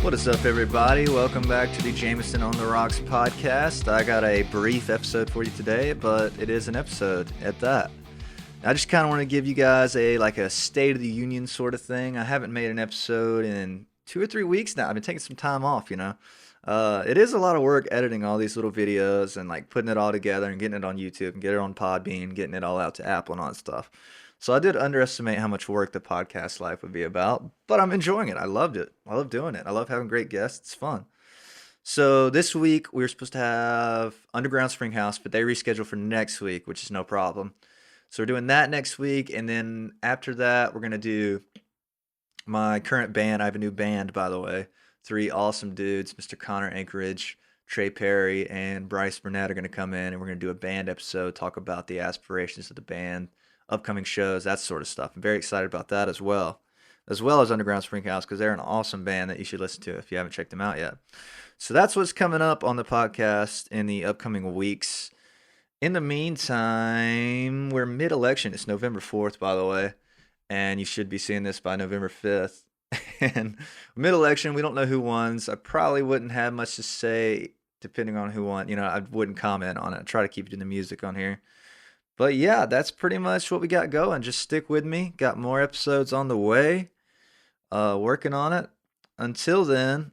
What is up, everybody? Welcome back to the Jameson on the Rocks podcast. I got a brief episode for you today, but it is an episode at that. I just kind of want to give you guys a State of the Union sort of thing. I haven't made an episode in 2 or 3 weeks now. I've been taking some time off, It is a lot of work editing all these little videos and like putting it all together and getting it on YouTube and get it on Podbean, getting it all out to Apple and all that stuff. So I did underestimate how much work the podcast life would be about, but I'm enjoying it. I loved it. I love doing it. I love having great guests. It's fun. So this week we were supposed to have Underground Springhouse, but they rescheduled for next week, which is no problem. So we're doing that next week, and then after that we're gonna do my current band. I have a new band, by the way. 3 awesome dudes, Mr. Connor Anchorage, Trey Perry, and Bryce Burnett are gonna come in, and we're gonna do a band episode, talk about the aspirations of the band, upcoming shows, that sort of stuff. I'm very excited about that as well as Underground Springhouse, because they're an awesome band that you should listen to if you haven't checked them out yet. So that's what's coming up on the podcast in the upcoming weeks. In the meantime, we're mid-election. It's November 4th, by the way, and you should be seeing this by November 5th. And mid-election, we don't know who won. I probably wouldn't have much to say depending on who won. I wouldn't comment on it. I try to keep it in the music on here. But yeah, that's pretty much what we got going. Just stick with me. Got more episodes on the way. Working on it. Until then,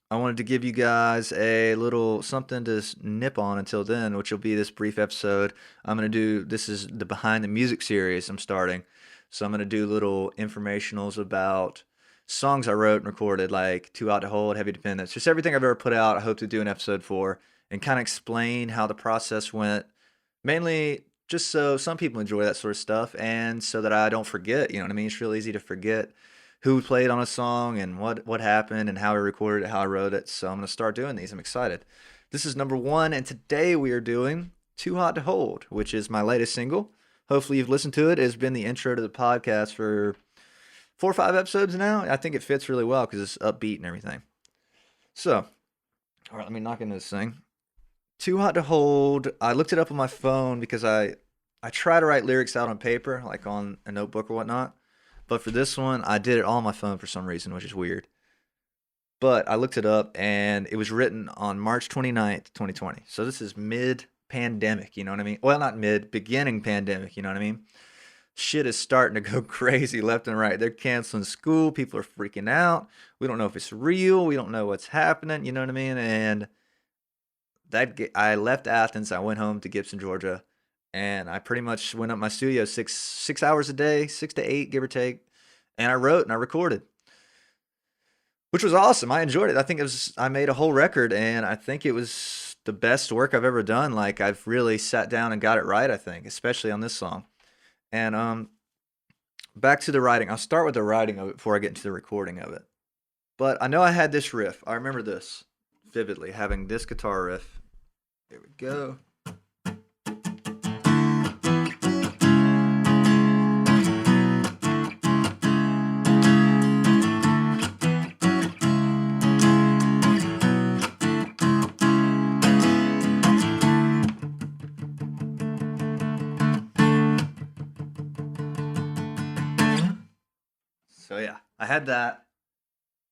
I wanted to give you guys a little something to nip on until then, which will be this brief episode. This is the Behind the Music series I'm starting. So I'm going to do little informationals about songs I wrote and recorded, like Too Hot to Hold, Heavy Dependence. Just everything I've ever put out, I hope to do an episode for, and kind of explain how the process went. Mainly just so some people enjoy that sort of stuff, and so that I don't forget, you know what I mean? It's real easy to forget who played on a song and what happened and how I recorded it, how I wrote it. So I'm going to start doing these. I'm excited. This is number 1, and today we are doing Too Hot to Hold, which is my latest single. Hopefully you've listened to it. It's been the intro to the podcast for 4 or 5 episodes now. I think it fits really well because it's upbeat and everything. So, all right, let me knock into this thing. Too Hot to Hold. I looked it up on my phone because I try to write lyrics out on paper, like on a notebook or whatnot. But for this one, I did it all on my phone for some reason, which is weird. But I looked it up, and it was written on March 29th, 2020. So this is mid-pandemic, you know what I mean? Well, not mid, beginning pandemic, you know what I mean? Shit is starting to go crazy left and right. They're canceling school. People are freaking out. We don't know if it's real. We don't know what's happening, you know what I mean? And I left Athens. I went home to Gibson, Georgia, and I pretty much went up my studio six hours a day, 6 to 8, give or take, and I wrote and I recorded, which was awesome. I enjoyed it. I made a whole record, and I think it was the best work I've ever done. Like, I've really sat down and got it right, I think, especially on this song. And back to the writing. I'll start with the writing of it before I get into the recording of it. But I know I had this riff. I remember this vividly, having this guitar riff. Here we go. So yeah, I had that.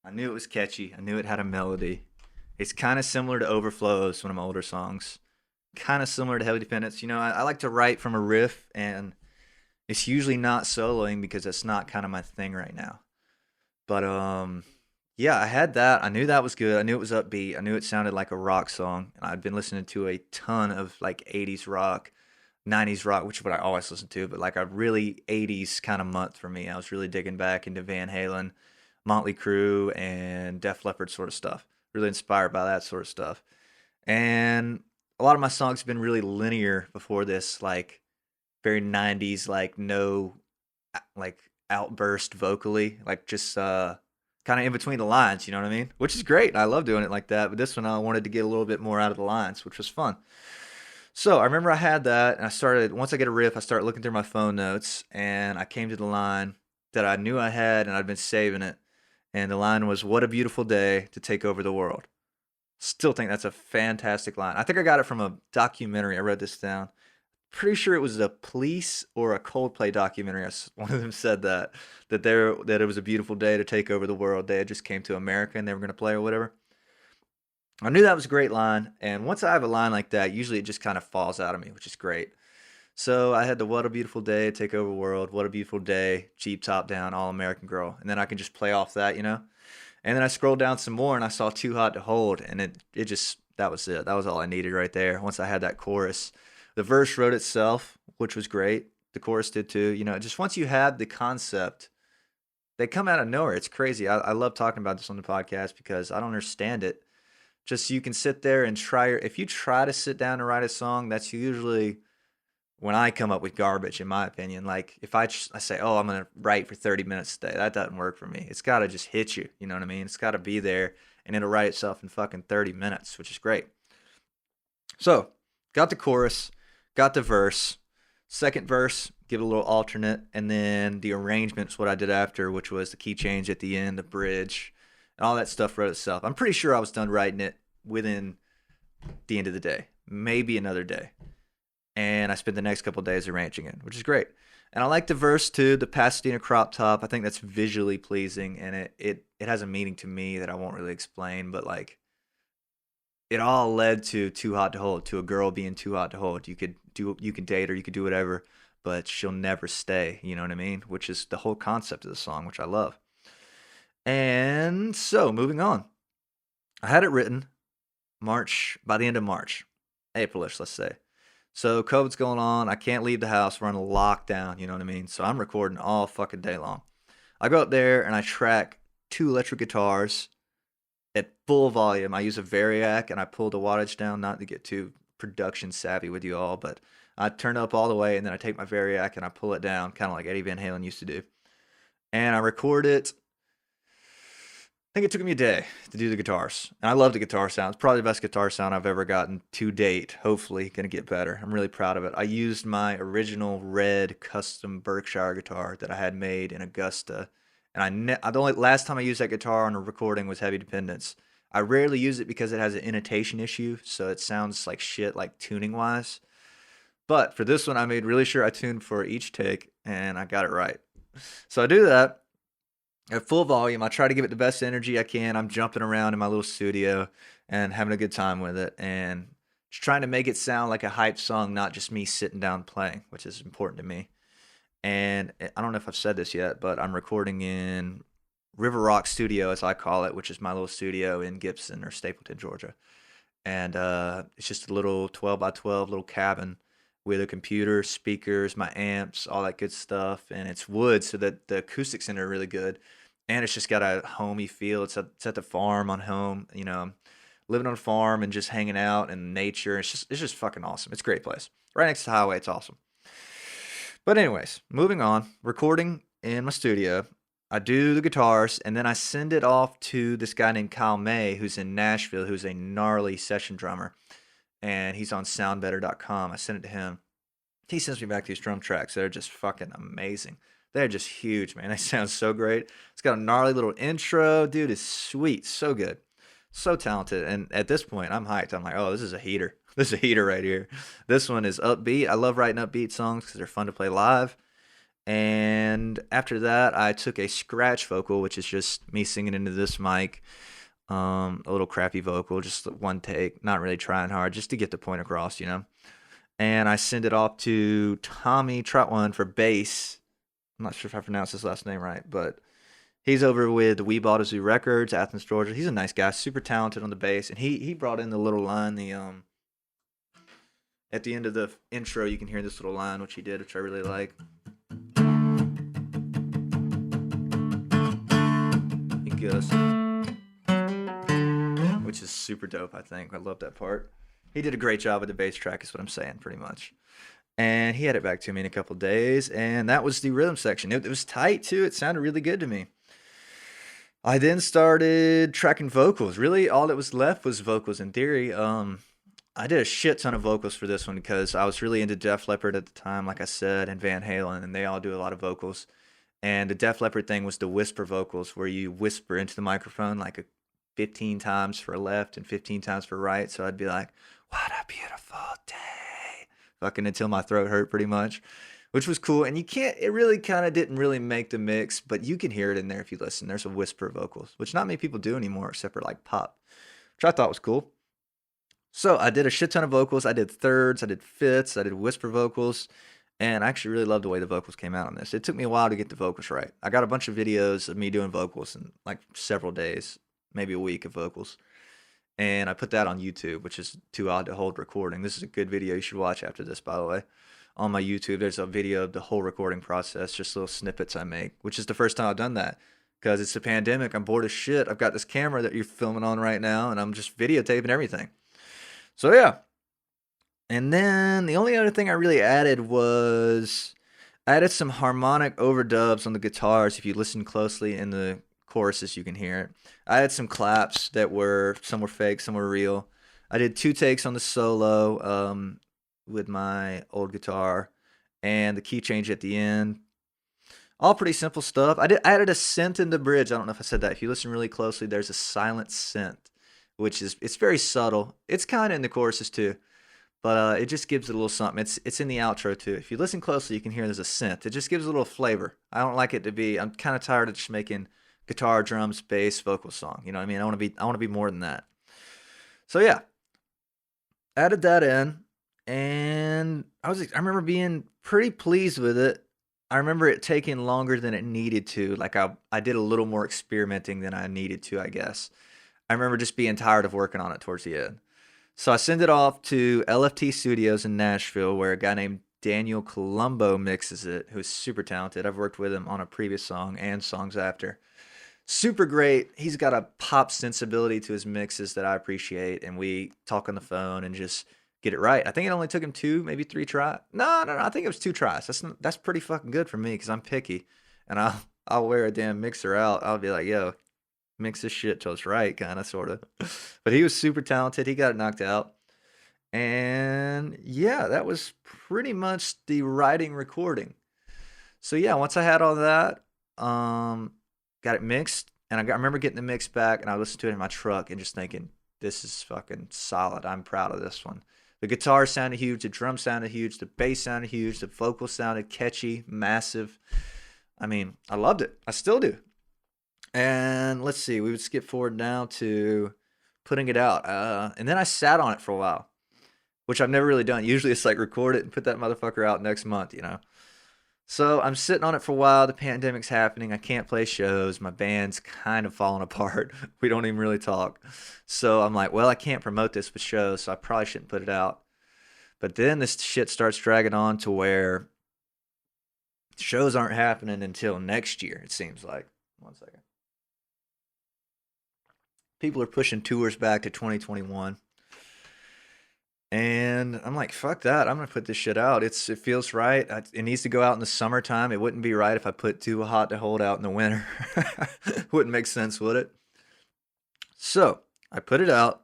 I knew it was catchy. I knew it had a melody. It's kind of similar to Overflows, one of my older songs. Kind of similar to Heavy Dependence. I like to write from a riff, and it's usually not soloing because it's not kind of my thing right now. But yeah, I had that. I knew that was good. I knew it was upbeat. I knew it sounded like a rock song. And I'd been listening to a ton of like 80s rock, 90s rock, which is what I always listen to, but like a really 80s kind of month for me. I was really digging back into Van Halen, Motley Crue, and Def Leppard sort of stuff. Really inspired by that sort of stuff. And a lot of my songs have been really linear before this, like very 90s, like no like outburst vocally, like just kind of in between the lines, you know what I mean? Which is great. I love doing it like that. But this one I wanted to get a little bit more out of the lines, which was fun. So I remember I had that, and once I get a riff, I start looking through my phone notes, and I came to the line that I knew I had, and I'd been saving it. And the line was, "What a beautiful day to take over the world." Still think that's a fantastic line. I think I got it from a documentary. I wrote this down. pretty sure it was a Police or a Coldplay documentary. One of them said that it was a beautiful day to take over the world. They had just came to America and they were going to play or whatever. I knew that was a great line, and once I have a line like that, usually it just kind of falls out of me, which is great. So I had the "What a Beautiful Day, Take Over World," "What a Beautiful Day," Jeep Top Down, All American Girl, and then I can just play off that, you know. And then I scrolled down some more, and I saw "Too Hot to Hold," and it just that was it. That was all I needed right there. Once I had that chorus, the verse wrote itself, which was great. The chorus did too. You know, just once you had the concept, they come out of nowhere. It's crazy. I love talking about this on the podcast because I don't understand it. Just you can sit there and if you try to sit down and write a song, that's usually when I come up with garbage, in my opinion. Like if I say, oh, I'm gonna write for 30 minutes today, that doesn't work for me. It's got to just hit you. You know what I mean? It's got to be there, and it'll write itself in fucking 30 minutes, which is great. So got the chorus, got the verse, second verse, give it a little alternate, and then the arrangement's what I did after, which was the key change at the end, the bridge, and all that stuff wrote itself. I'm pretty sure I was done writing it within the end of the day, maybe another day. And I spent the next couple of days arranging it, which is great. And I like the verse too, the Pasadena crop top. I think that's visually pleasing, and it has a meaning to me that I won't really explain, but like it all led to "Too Hot to Hold," to a girl being too hot to hold. You could date her, you could do whatever, but she'll never stay. You know what I mean? Which is the whole concept of the song, which I love. And so moving on, I had it written by the end of March, Aprilish, let's say. So COVID's going on. I can't leave the house. We're on a lockdown. You know what I mean? So I'm recording all fucking day long. I go up there and I track 2 electric guitars at full volume. I use a Variac and I pull the wattage down, not to get too production savvy with you all, but I turn up all the way and then I take my Variac and I pull it down, kind of like Eddie Van Halen used to do. And I record it. I think it took me a day to do the guitars. And I love the guitar sound. It's probably the best guitar sound I've ever gotten to date. Hopefully, going to get better. I'm really proud of it. I used my original red custom Berkshire guitar that I had made in Augusta. And the only last time I used that guitar on a recording was Heavy Dependence. I rarely use it because it has an intonation issue, so it sounds like shit, like tuning wise. But for this one, I made really sure I tuned for each take, and I got it right. So I do that at full volume. I try to give it the best energy I can. I'm jumping around in my little studio and having a good time with it, and just trying to make it sound like a hype song, not just me sitting down playing, which is important to me. And I don't know if I've said this yet, but I'm recording in River Rock Studio, as I call it, which is my little studio in Gibson or Stapleton, Georgia. And it's just a little 12 by 12 little cabin with a computer, speakers, my amps, all that good stuff. And it's wood, so that the acoustics in it are really good. And it's just got a homey feel. It's at the farm on home, you know, living on a farm and just hanging out in nature. It's just fucking awesome. It's a great place. Right next to the highway. It's awesome. But anyways, moving on, recording in my studio. I do the guitars, and then I send it off to this guy named Kyle May, who's in Nashville, who's a gnarly session drummer, and he's on soundbetter.com. I sent it to him. He sends me back these drum tracks. They're just fucking amazing. They're just huge, man. They sound so great. It's got a gnarly little intro. Dude, it's sweet. So good. So talented. And at this point, I'm hyped. I'm like, oh, this is a heater. This is a heater right here. This one is upbeat. I love writing upbeat songs because they're fun to play live. And after that, I took a scratch vocal, which is just me singing into this mic. A little crappy vocal, just one take, not really trying hard, just to get the point across, you know. And I send it off to Tommy Trotwan for bass. I'm not sure if I pronounced his last name right, but he's over with We Bought a Zoo Records, Athens, Georgia. He's a nice guy, super talented on the bass, and he brought in the little line, at the end of the intro, you can hear this little line, which he did, which I really like. He goes, which is super dope, I think. I love that part. He did a great job with the bass track, is what I'm saying, pretty much. And he had it back to me in a couple days, and that was the rhythm section. It was tight, too. It sounded really good to me. I then started tracking vocals. Really, all that was left was vocals in theory. I did a shit ton of vocals for this one because I was really into Def Leppard at the time, like I said, and Van Halen, and they all do a lot of vocals. And the Def Leppard thing was the whisper vocals, where you whisper into the microphone like 15 times for left and 15 times for right. So I'd be like, what a beautiful day. fucking until my throat hurt pretty much, which was cool. And you can't, it really kind of didn't really make the mix, but you can hear it in there if you listen. There's a whisper vocals, which not many people do anymore except for like pop, which I thought was cool. So I did a shit ton of vocals. I did thirds, I did fifths, I did whisper vocals, and I actually really loved the way the vocals came out on this. It took me a while to get the vocals right. I got a bunch of videos of me doing vocals in like several days, maybe a week of vocals. And I put that on YouTube, which is too odd to hold recording. This is a good video you should watch after this, by the way. On my YouTube, there's a video of the whole recording process, just little snippets I make, which is the first time I've done that because it's a pandemic. I'm bored as shit. I've got this camera that you're filming on right now, and I'm just videotaping everything. So yeah. And then the only other thing I really added was I added some harmonic overdubs on the guitars. If you listen closely in the choruses, you can hear it. I had some claps that were, some were fake, some were real. I did 2 takes on the solo with my old guitar and the key change at the end. All pretty simple stuff. I added a synth in the bridge. I don't know if I said that. If you listen really closely, there's a silent synth, which is, it's very subtle. It's kind of in the choruses too, but it just gives it a little something. It's in the outro too. If you listen closely, you can hear there's a synth. It just gives a little flavor. I don't like it to be, I'm kind of tired of just making guitar, drums, bass, vocal song. You know what I mean? I want to be more than that. So yeah, added that in, and I remember being pretty pleased with it. I remember it taking longer than it needed to. Like I did a little more experimenting than I needed to, I guess. I remember just being tired of working on it towards the end. So I sent it off to LFT Studios in Nashville, where a guy named Daniel Colombo mixes it, who's super talented. I've worked with him on a previous song and songs after. Super great. He's got a pop sensibility to his mixes that I appreciate, and we talk on the phone and just get it right. I think it only took him 2, maybe 3 tries. No. I think it was 2 tries. That's pretty fucking good for me because I'm picky, and I'll wear a damn mixer out. I'll be like, yo, mix this shit till it's right, kind of, sort of. But he was super talented. He got it knocked out, and yeah, that was pretty much the writing recording. So yeah, once I had all that, got it mixed, and I remember getting the mix back, and I listened to it in my truck and just thinking, this is fucking solid. I'm proud of this one. The guitar sounded huge, the drum sounded huge, the bass sounded huge, the vocals sounded catchy, massive. I mean, I loved it. I still do. And let's see, we would skip forward now to putting it out. And then I sat on it for a while, which I've never really done. Usually it's like record it and put that motherfucker out next month, you know? So I'm sitting on it for a while. The pandemic's happening. I can't play shows. My band's kind of falling apart. We don't even really talk. So I'm like, well, I can't promote this with shows, so I probably shouldn't put it out. But then this shit starts dragging on to where shows aren't happening until next year, it seems like. One second. People are pushing tours back to 2021. And I'm like, fuck that. I'm going to put this shit out. It feels right. It needs to go out in the summertime. It wouldn't be right if I put Too Hot to Hold out in the winter. Wouldn't make sense, would it? So I put it out.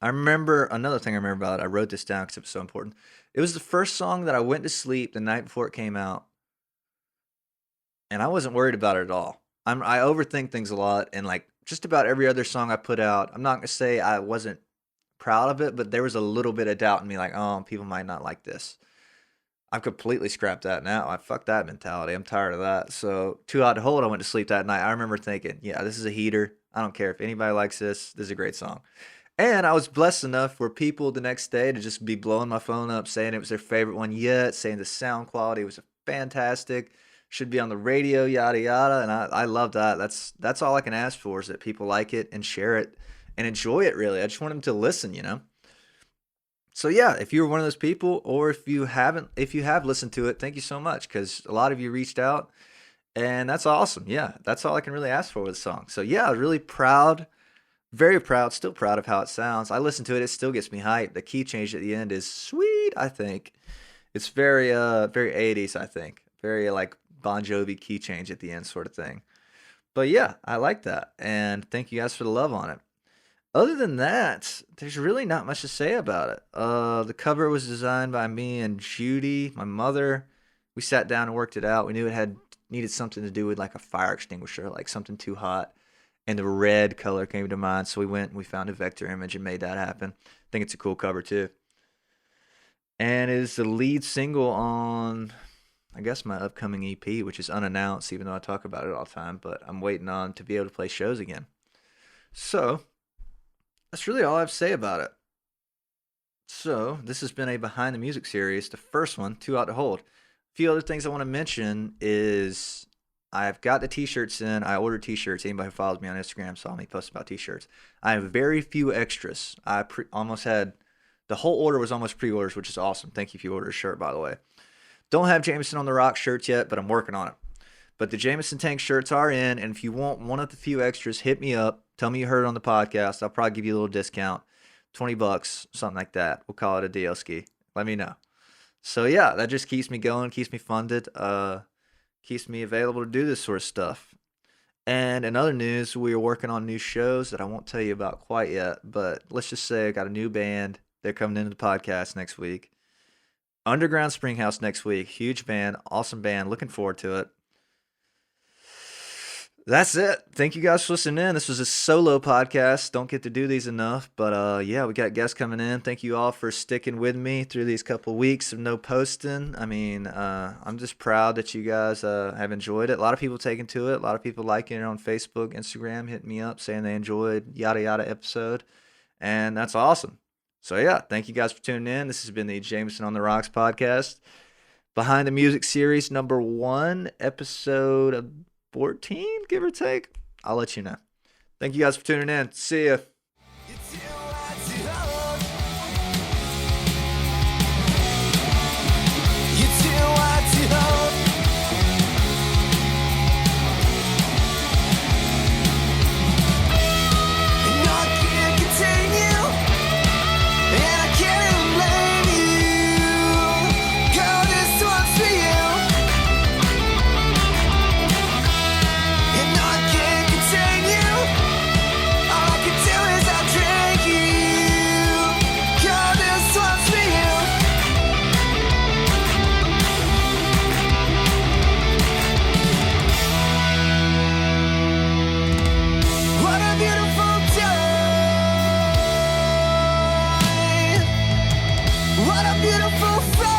I remember, another thing I remember about it, I wrote this down because it was so important. It was the first song that I went to sleep the night before it came out. And I wasn't worried about it at all. I overthink things a lot. And like just about every other song I put out, I'm not going to say I wasn't proud of it, but there was a little bit of doubt in me, like, oh, people might not like this. I've completely scrapped that now. I fuck that mentality. I'm tired of that. So Too Hot to Hold, I went to sleep that night. I remember thinking, yeah, this is a heater. I don't care if anybody likes this. This is a great song. And I was blessed enough for people the next day to just be blowing my phone up, saying it was their favorite one yet, saying the sound quality was fantastic, should be on the radio, yada yada. And I love that. That's all I can ask for, is that people like it and share it and enjoy it, really. I just want them to listen, you know? So yeah, if you're one of those people, or if you have listened to it, thank you so much, because a lot of you reached out, and that's awesome. Yeah, that's all I can really ask for with a song. So yeah, really proud, very proud, still proud of how it sounds. I listen to it, it still gets me hyped. The key change at the end is sweet, I think. It's very 80s, I think. Very like Bon Jovi key change at the end sort of thing. But yeah, I like that, and thank you guys for the love on it. Other than that, there's really not much to say about it. The cover was designed by me and Judy, my mother. We sat down and worked it out. We knew it needed something to do with like a fire extinguisher, like something too hot. And the red color came to mind, so we went and we found a vector image and made that happen. I think it's a cool cover too. and is the lead single on, I guess, my upcoming EP, which is unannounced, even though I talk about it all the time. But I'm waiting on to be able to play shows again. So that's really all I have to say about it. So this has been a behind the music series, the first one, Too Out to Hold. A few other things I want to mention is I've got the t-shirts in. I ordered t-shirts. Anybody who follows me on Instagram saw me post about t-shirts. I have very few extras. I almost had the whole order was almost pre-orders, which is awesome. Thank you if you ordered a shirt, by the way. Don't have Jameson on the Rock shirts yet, but I'm working on it. But the Jameson Tank shirts are in, and if you want one of the few extras, hit me up. Tell me you heard it on the podcast. I'll probably give you a little discount, $20, something like that. We'll call it a deal ski. Let me know. So yeah, that just keeps me going, keeps me funded, keeps me available to do this sort of stuff. And in other news, we are working on new shows that I won't tell you about quite yet, but let's just say I got a new band. They're coming into the podcast next week. Underground Springhouse next week. Huge band, awesome band. Looking forward to it. That's it. Thank you guys for listening in. This was a solo podcast. Don't get to do these enough, but yeah, we got guests coming in. Thank you all for sticking with me through these couple weeks of no posting. I mean, I'm just proud that you guys have enjoyed it. A lot of people taking to it. A lot of people liking it on Facebook, Instagram, hitting me up saying they enjoyed yada yada episode, and that's awesome. So yeah, thank you guys for tuning in. This has been the Jameson on the Rocks podcast, Behind the Music series number 1, episode 14, give or take. I'll let you know. Thank you guys for tuning in. See ya. Beautiful face.